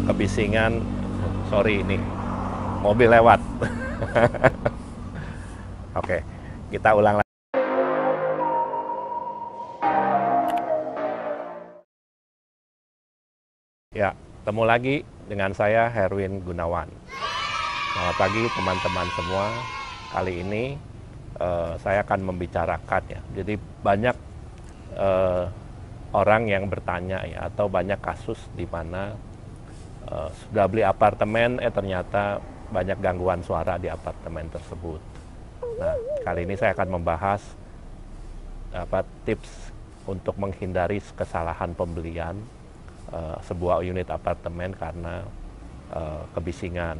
kebisingan. Sorry, ini mobil lewat. Oke, kita ulang lagi. Ya, ketemu lagi dengan saya Herwin Gunawan. Selamat pagi teman-teman semua. Kali ini saya akan membicarakan ya. Jadi banyak orang yang bertanya ya, atau banyak kasus di mana sudah beli apartemen, ternyata banyak gangguan suara di apartemen tersebut. Nah, kali ini saya akan membahas tips untuk menghindari kesalahan pembelian sebuah unit apartemen karena kebisingan.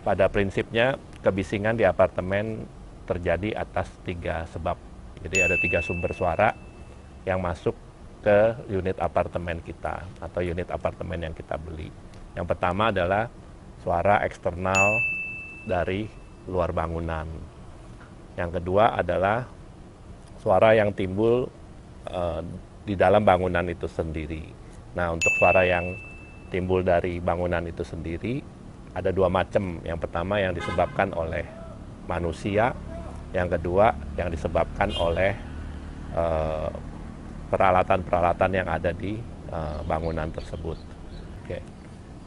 Pada prinsipnya, kebisingan di apartemen terjadi atas 3 sebab. Jadi ada 3 sumber suara yang masuk ke unit apartemen kita atau unit apartemen yang kita beli. Yang pertama adalah suara eksternal dari luar bangunan. Yang kedua adalah suara yang timbul di dalam bangunan itu sendiri. Nah, untuk suara yang timbul dari bangunan itu sendiri ada 2 macam. Yang pertama yang disebabkan oleh manusia, yang kedua yang disebabkan oleh peralatan-peralatan yang ada di bangunan tersebut. Oke.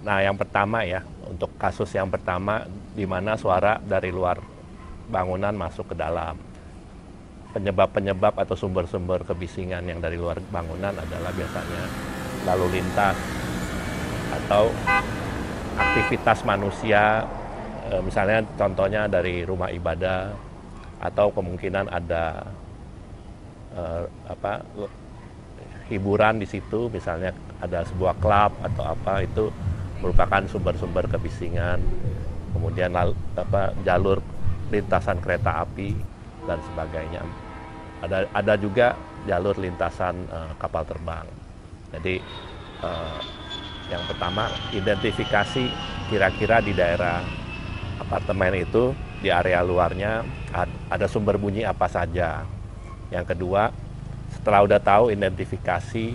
Nah, yang pertama ya, untuk kasus yang pertama di mana suara dari luar bangunan masuk ke dalam. Penyebab-penyebab atau sumber-sumber kebisingan yang dari luar bangunan adalah biasanya lalu lintas atau aktivitas manusia, misalnya contohnya dari rumah ibadah, atau kemungkinan ada hiburan di situ, misalnya ada sebuah klub atau apa, itu merupakan sumber-sumber kebisingan. Kemudian jalur lintasan kereta api dan sebagainya. Ada juga jalur lintasan kapal terbang. Jadi yang pertama, identifikasi kira-kira di daerah apartemen itu, di area luarnya ada sumber bunyi apa saja. Yang kedua, setelah udah tahu identifikasi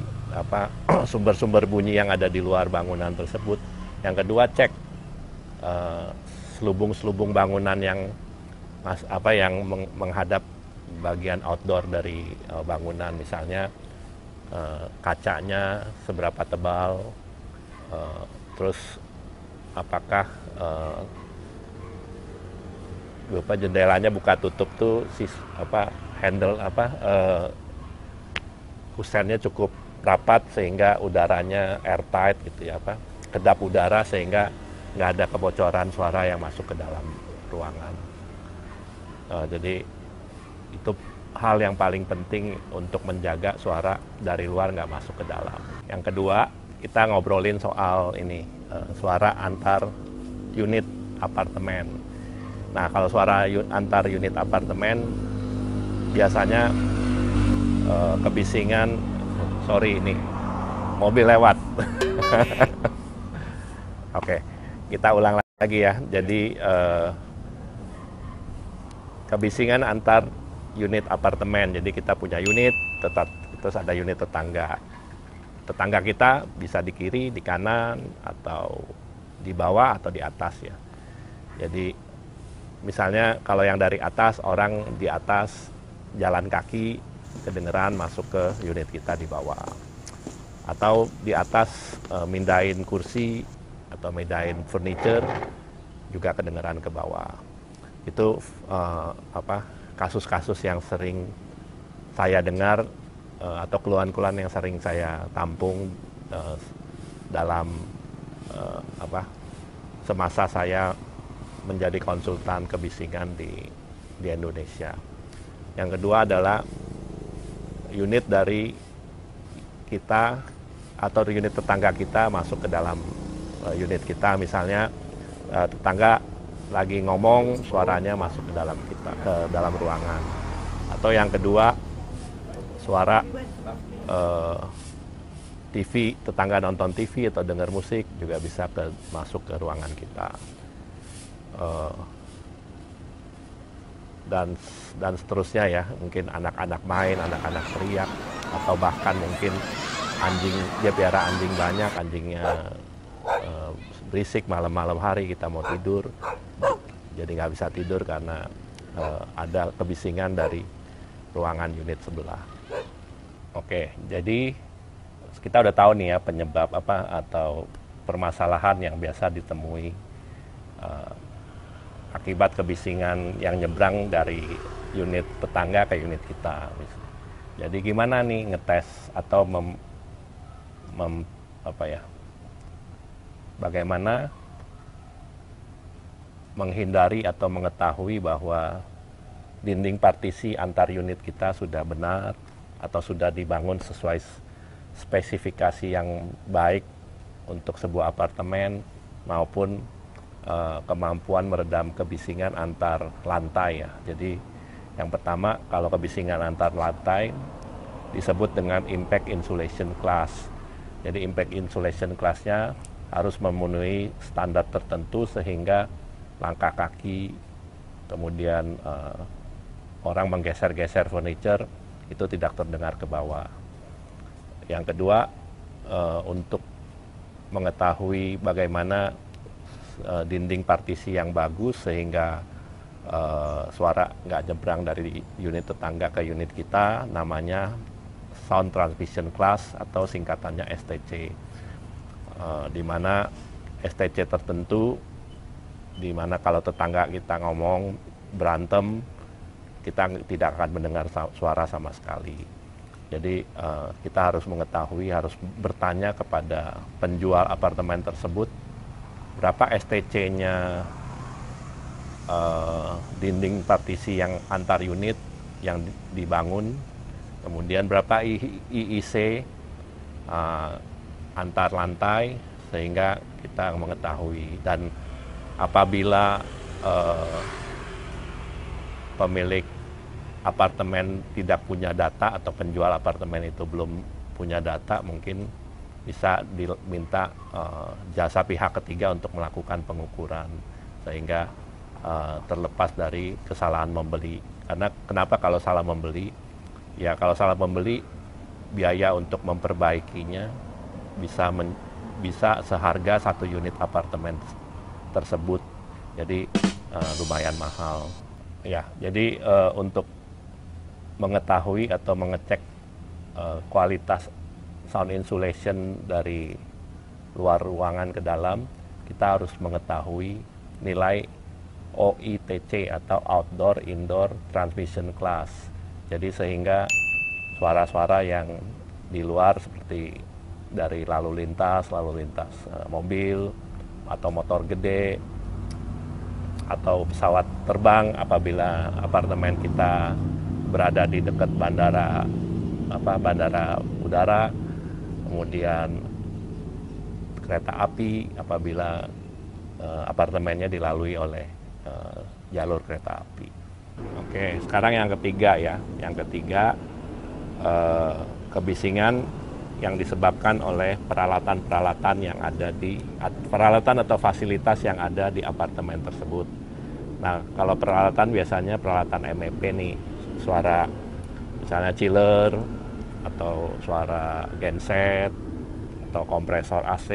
sumber-sumber bunyi yang ada di luar bangunan tersebut, yang kedua cek selubung-selubung bangunan yang menghadap bagian outdoor dari bangunan, misalnya kacanya seberapa tebal, terus apakah jendelanya buka tutup tuh handle kusennya cukup rapat sehingga udaranya airtight gitu ya, kedap udara sehingga nggak ada kebocoran suara yang masuk ke dalam ruangan. Jadi itu hal yang paling penting untuk menjaga suara dari luar nggak masuk ke dalam. Yang kedua, kita ngobrolin soal ini, suara antar unit apartemen. Nah, kalau suara antar unit apartemen biasanya kebisingan. Sorry, ini mobil lewat. Oke, kita ulang lagi ya. Jadi kebisingan antar unit apartemen. Jadi kita punya unit, terus ada unit tetangga. Tetangga kita bisa di kiri, di kanan, atau di bawah atau di atas ya. Jadi misalnya kalau yang dari atas, orang di atas jalan kaki kedengeran masuk ke unit kita di bawah. Atau di atas mindahin kursi atau mindahin furniture juga kedengeran ke bawah. Itu kasus-kasus yang sering saya dengar atau keluhan-keluhan yang sering saya tampung dalam semasa saya menjadi konsultan kebisingan di Indonesia. Yang kedua adalah unit dari kita atau unit tetangga kita masuk ke dalam unit kita, misalnya tetangga lagi ngomong, suaranya masuk ke dalam ruangan. Atau yang kedua, suara TV, tetangga nonton TV atau dengar musik juga bisa masuk ke ruangan kita. Dan seterusnya ya, mungkin anak-anak main, anak-anak teriak, atau bahkan mungkin anjing, dia piara anjing banyak, anjingnya berisik malam-malam hari kita mau tidur, jadi nggak bisa tidur karena ada kebisingan dari ruangan unit sebelah. Oke, jadi kita udah tahu nih ya penyebab apa atau permasalahan yang biasa ditemui akibat kebisingan yang nyebrang dari unit tetangga ke unit kita. Jadi gimana nih ngetes atau bagaimana menghindari atau mengetahui bahwa dinding partisi antar unit kita sudah benar atau sudah dibangun sesuai spesifikasi yang baik untuk sebuah apartemen maupun kemampuan meredam kebisingan antar lantai ya. Jadi yang pertama kalau kebisingan antar lantai disebut dengan impact insulation class. Jadi impact insulation class-nya harus memenuhi standar tertentu sehingga langkah kaki, kemudian orang menggeser-geser furniture itu tidak terdengar ke bawah. Yang kedua, untuk mengetahui bagaimana dinding partisi yang bagus sehingga suara nggak nyebrang dari unit tetangga ke unit kita, namanya Sound Transmission Class atau singkatannya STC. Di mana STC tertentu, di mana kalau tetangga kita ngomong berantem, kita tidak akan mendengar suara sama sekali. Jadi kita harus mengetahui, harus bertanya kepada penjual apartemen tersebut, berapa STC-nya dinding partisi yang antar unit yang dibangun, kemudian berapa IIC antar lantai, sehingga kita mengetahui. Dan apabila pemilik apartemen tidak punya data atau penjual apartemen itu belum punya data, mungkin bisa diminta jasa pihak ketiga untuk melakukan pengukuran sehingga terlepas dari kesalahan membeli. Karena kenapa kalau salah membeli? Ya kalau salah membeli, biaya untuk memperbaikinya bisa seharga satu unit apartemen tersebut. Jadi lumayan mahal. Ya, jadi untuk mengetahui atau mengecek kualitas sound insulation dari luar ruangan ke dalam, kita harus mengetahui nilai OITC atau Outdoor Indoor Transmission Class. Jadi sehingga suara-suara yang di luar seperti dari lalu lintas mobil atau motor gede atau pesawat terbang apabila apartemen kita berada di dekat bandara udara, kemudian kereta api apabila apartemennya dilalui oleh jalur kereta api. Oke, sekarang yang ketiga ya. Yang ketiga, kebisingan yang disebabkan oleh peralatan-peralatan yang ada peralatan atau fasilitas yang ada di apartemen tersebut. Nah, kalau peralatan biasanya peralatan MEP nih, suara misalnya chiller atau suara genset atau kompresor AC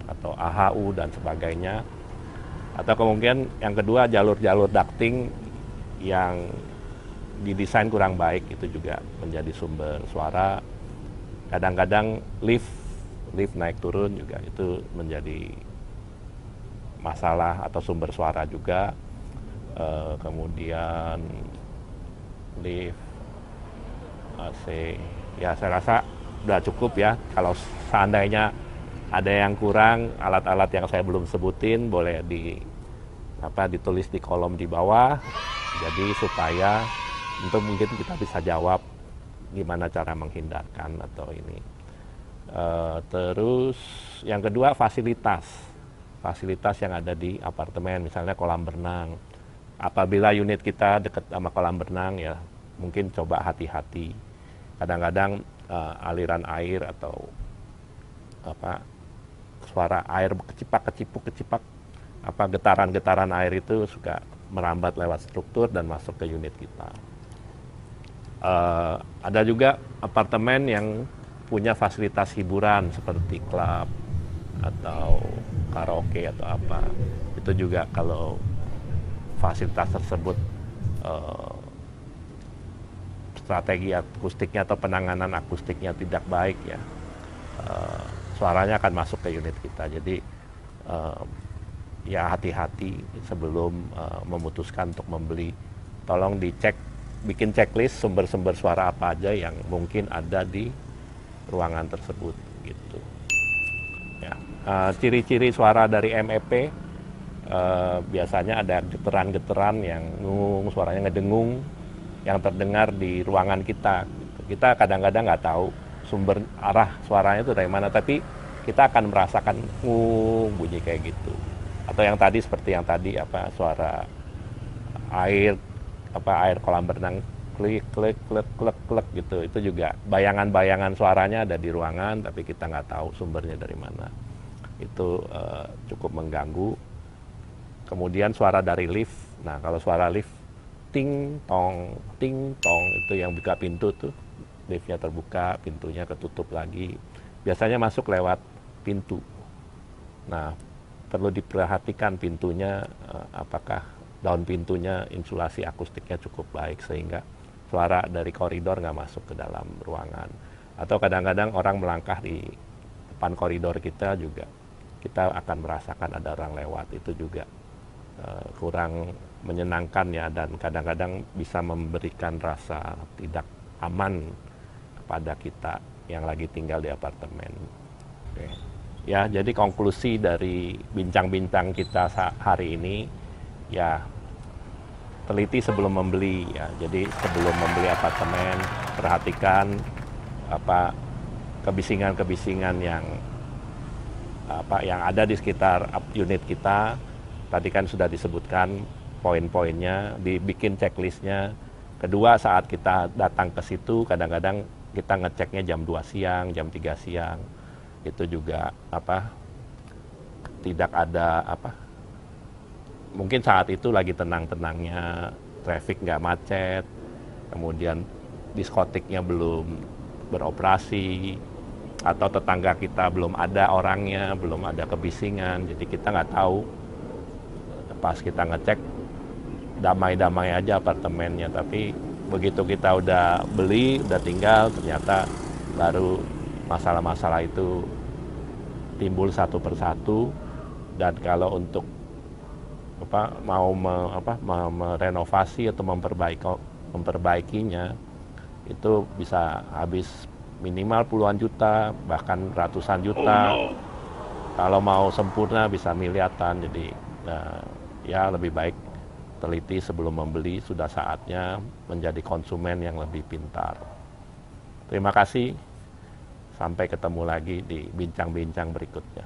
atau AHU dan sebagainya. Atau kemungkinan yang kedua jalur-jalur ducting yang didesain kurang baik, itu juga menjadi sumber suara. Kadang-kadang lift naik turun juga itu menjadi masalah atau sumber suara juga. Kemudian lift, AC, ya saya rasa udah cukup ya. Kalau seandainya ada yang kurang, alat-alat yang saya belum sebutin boleh ditulis di kolom di bawah. Jadi supaya untuk mungkin kita bisa jawab gimana cara menghindarkan atau ini. Terus yang kedua fasilitas yang ada di apartemen, misalnya kolam berenang. Apabila unit kita dekat sama kolam berenang ya mungkin coba hati-hati. Kadang-kadang aliran air atau suara air kecipak, getaran-getaran air itu suka merambat lewat struktur dan masuk ke unit kita. Ada juga apartemen yang punya fasilitas hiburan seperti klub atau karaoke atau apa, itu juga kalau fasilitas tersebut strategi akustiknya atau penanganan akustiknya tidak baik ya, suaranya akan masuk ke unit kita. Jadi ya hati-hati sebelum memutuskan untuk membeli. Tolong dicek, bikin checklist sumber-sumber suara apa aja yang mungkin ada di ruangan tersebut gitu. Ya, ciri-ciri suara dari MEP biasanya ada getaran-getaran yang ngung, suaranya ngedengung yang terdengar di ruangan kita. Kita kadang-kadang nggak tahu sumber arah suaranya itu dari mana, tapi kita akan merasakan bunyi kayak gitu. Atau yang tadi seperti yang tadi apa suara air kolam renang klik klik klik klik klik gitu. Itu juga bayangan-bayangan suaranya ada di ruangan, tapi kita nggak tahu sumbernya dari mana. Itu cukup mengganggu. Kemudian suara dari lift. Nah, kalau suara lift ting tong itu yang buka pintu tuh, liftnya terbuka, pintunya ketutup lagi. Biasanya masuk lewat pintu. Nah, perlu diperhatikan pintunya, apakah daun pintunya insulasi akustiknya cukup baik sehingga suara dari koridor nggak masuk ke dalam ruangan. Atau kadang-kadang orang melangkah di depan koridor kita juga, kita akan merasakan ada orang lewat, itu juga kurang menyenangkan ya, dan kadang-kadang bisa memberikan rasa tidak aman kepada kita yang lagi tinggal di apartemen. Oke. Ya, jadi konklusi dari bincang-bincang kita hari ini, ya teliti sebelum membeli ya. Jadi sebelum membeli apartemen, perhatikan apa kebisingan-kebisingan yang ada di sekitar unit kita. Tadi kan sudah disebutkan poin-poinnya, dibikin checklistnya. Kedua, saat kita datang ke situ, kadang-kadang kita ngeceknya jam 2 siang, jam 3 siang. Itu juga tidak ada mungkin saat itu lagi tenang-tenangnya, traffic nggak macet, kemudian diskotiknya belum beroperasi, atau tetangga kita belum ada orangnya, belum ada kebisingan, jadi kita nggak tahu. Pas kita ngecek damai-damai aja apartemennya, tapi begitu kita udah beli, udah tinggal, ternyata baru masalah-masalah itu timbul satu persatu. Dan kalau untuk merenovasi atau memperbaikinya, itu bisa habis minimal puluhan juta, bahkan ratusan juta. Kalau mau sempurna bisa miliaran. Jadi ya lebih baik teliti sebelum membeli. Sudah saatnya menjadi konsumen yang lebih pintar. Terima kasih. Sampai ketemu lagi di bincang-bincang berikutnya.